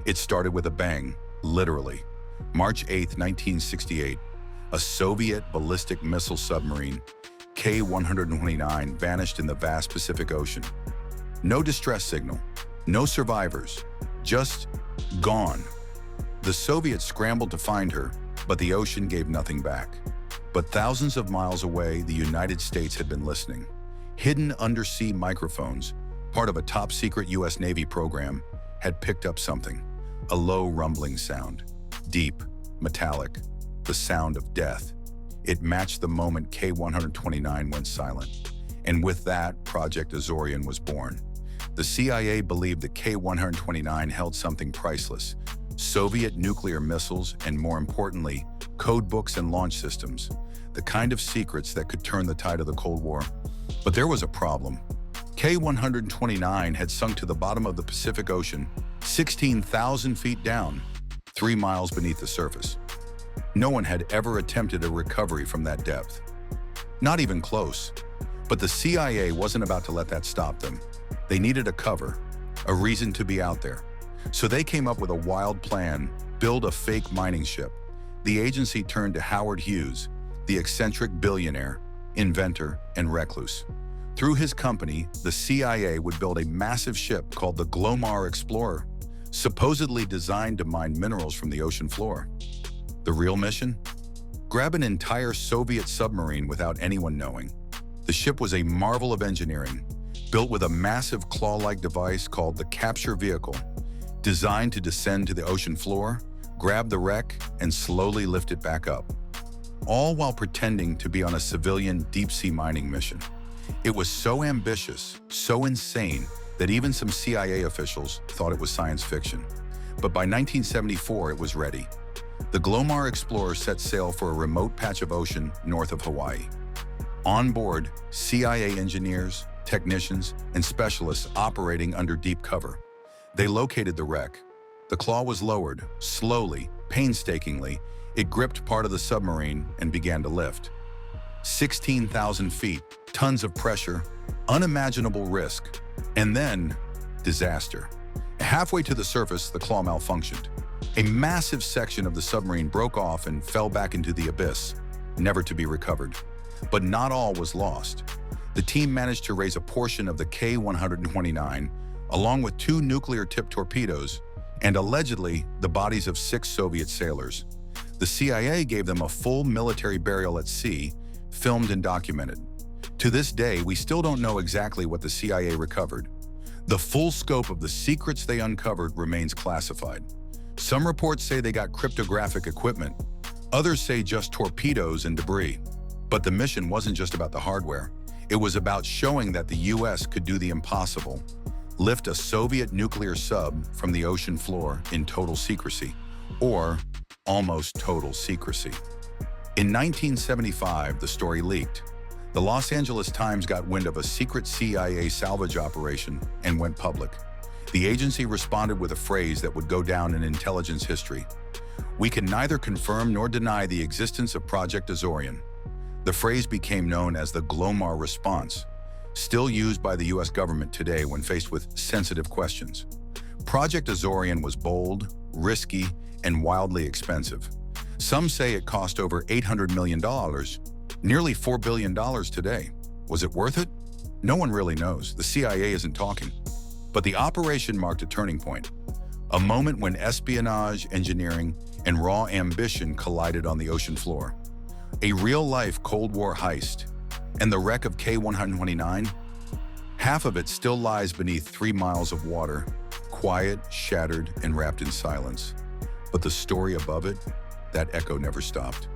It started with a bang, literally. March 8, 1968, a Soviet ballistic missile submarine, K-129, vanished in the vast Pacific Ocean. No distress signal, no survivors, just gone. The Soviets scrambled to find her, but the ocean gave nothing back. But thousands of miles away, the United States had been listening. Hidden undersea microphones, part of a top-secret U.S. Navy program, had picked up something. A low rumbling sound. Deep, metallic, the sound of death. It matched the moment K-129 went silent. And with that, Project Azorian was born. The CIA believed that K-129 held something priceless. Soviet nuclear missiles and, more importantly, codebooks and launch systems. The kind of secrets that could turn the tide of the Cold War. But there was a problem. K-129 had sunk to the bottom of the Pacific Ocean, 16,000 feet down, 3 miles beneath the surface. No one had ever attempted a recovery from that depth. Not even close. But the CIA wasn't about to let that stop them. They needed a cover, a reason to be out there. So they came up with a wild plan: build a fake mining ship. The agency turned to Howard Hughes, the eccentric billionaire, inventor, and recluse. Through his company, the CIA would build a massive ship called the Glomar Explorer, supposedly designed to mine minerals from the ocean floor. The real mission? Grab an entire Soviet submarine without anyone knowing. The ship was a marvel of engineering, built with a massive claw-like device called the capture vehicle, designed to descend to the ocean floor, grab the wreck, and slowly lift it back up, all while pretending to be on a civilian deep-sea mining mission. It was so ambitious, so insane, that even some CIA officials thought it was science fiction. But by 1974, it was ready. The Glomar Explorer set sail for a remote patch of ocean north of Hawaii. On board, CIA engineers, technicians, and specialists operating under deep cover. They located the wreck. The claw was lowered, slowly, painstakingly. It gripped part of the submarine and began to lift. 16,000 feet, tons of pressure, unimaginable risk, and then disaster. Halfway to the surface, the claw malfunctioned. A massive section of the submarine broke off and fell back into the abyss, never to be recovered. But not all was lost. The team managed to raise a portion of the K-129, along with 2 nuclear-tipped torpedoes, and allegedly the bodies of 6 Soviet sailors. The CIA gave them a full military burial at sea, filmed and documented. To this day, we still don't know exactly what the CIA recovered. The full scope of the secrets they uncovered remains classified. Some reports say they got cryptographic equipment. Others say just torpedoes and debris. But the mission wasn't just about the hardware. It was about showing that the US could do the impossible: lift a Soviet nuclear sub from the ocean floor in total secrecy, or almost total secrecy. In 1975, the story leaked. The Los Angeles Times got wind of a secret CIA salvage operation and went public. The agency responded with a phrase that would go down in intelligence history: "We can neither confirm nor deny the existence of Project Azorian." The phrase became known as the Glomar response, still used by the US government today when faced with sensitive questions. Project Azorian was bold, risky, and wildly expensive. Some say it cost over $800 million, nearly $4 billion today. Was it worth it? No one really knows. The CIA isn't talking. But the operation marked a turning point, a moment when espionage, engineering, and raw ambition collided on the ocean floor. A real-life Cold War heist. And the wreck of K-129? Half of it still lies beneath 3 miles of water, quiet, shattered, and wrapped in silence. But the story above it, that echo never stopped.